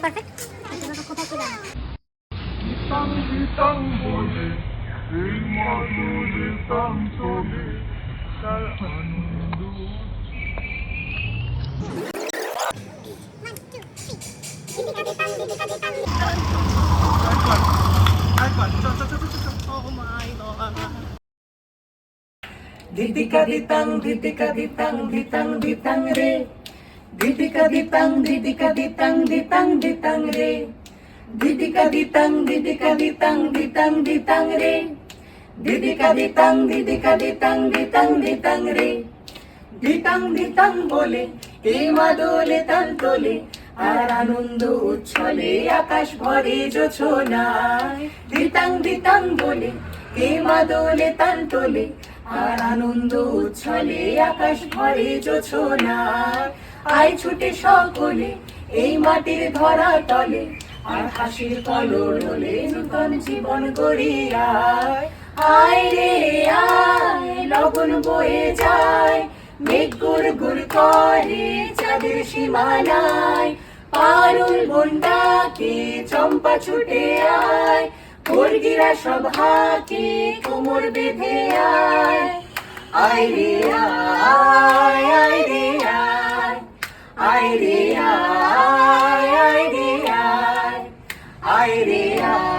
Perfect কোথায় কি জানো Ditang ditang bole, এই মধুরে তান তোলে, তার আনন্দ। Didika ditang didika ditang ditang ditang re, didika ditang didika ditang ditang ditang re, didika ditang didika ditang ditang ditang re, didika ditang didika ditang ditang ditang re, ditang ditang বলে এই মাদলে তান তোলে আর আনন্দ উচ্ছলে আকাশ ভরে জোছনায়, দিতাং দিতাং বলে এই মাদলে তান তোলে আর আনন্দ উচ্ছলে আকাশ ভরে জোছনায়, আয় ছুটে সকলে এই মাটির ধরা তলে আর হাসির কলরলে নূতন জীবন গড়িয়ায়, আয় রে আয় লগন বয়ে যায় মেঘ গুড় গুড় করে চাঁদের সীমানায়, পারুল বন্ডাকে চম্পা ছুটে আয় বর্গিরা সভাকে কোমর বেঁধে আয়, আয় রে আয় আয় রে আয়, আয় রে আয় আয় রে আয়, আয় রে আয়।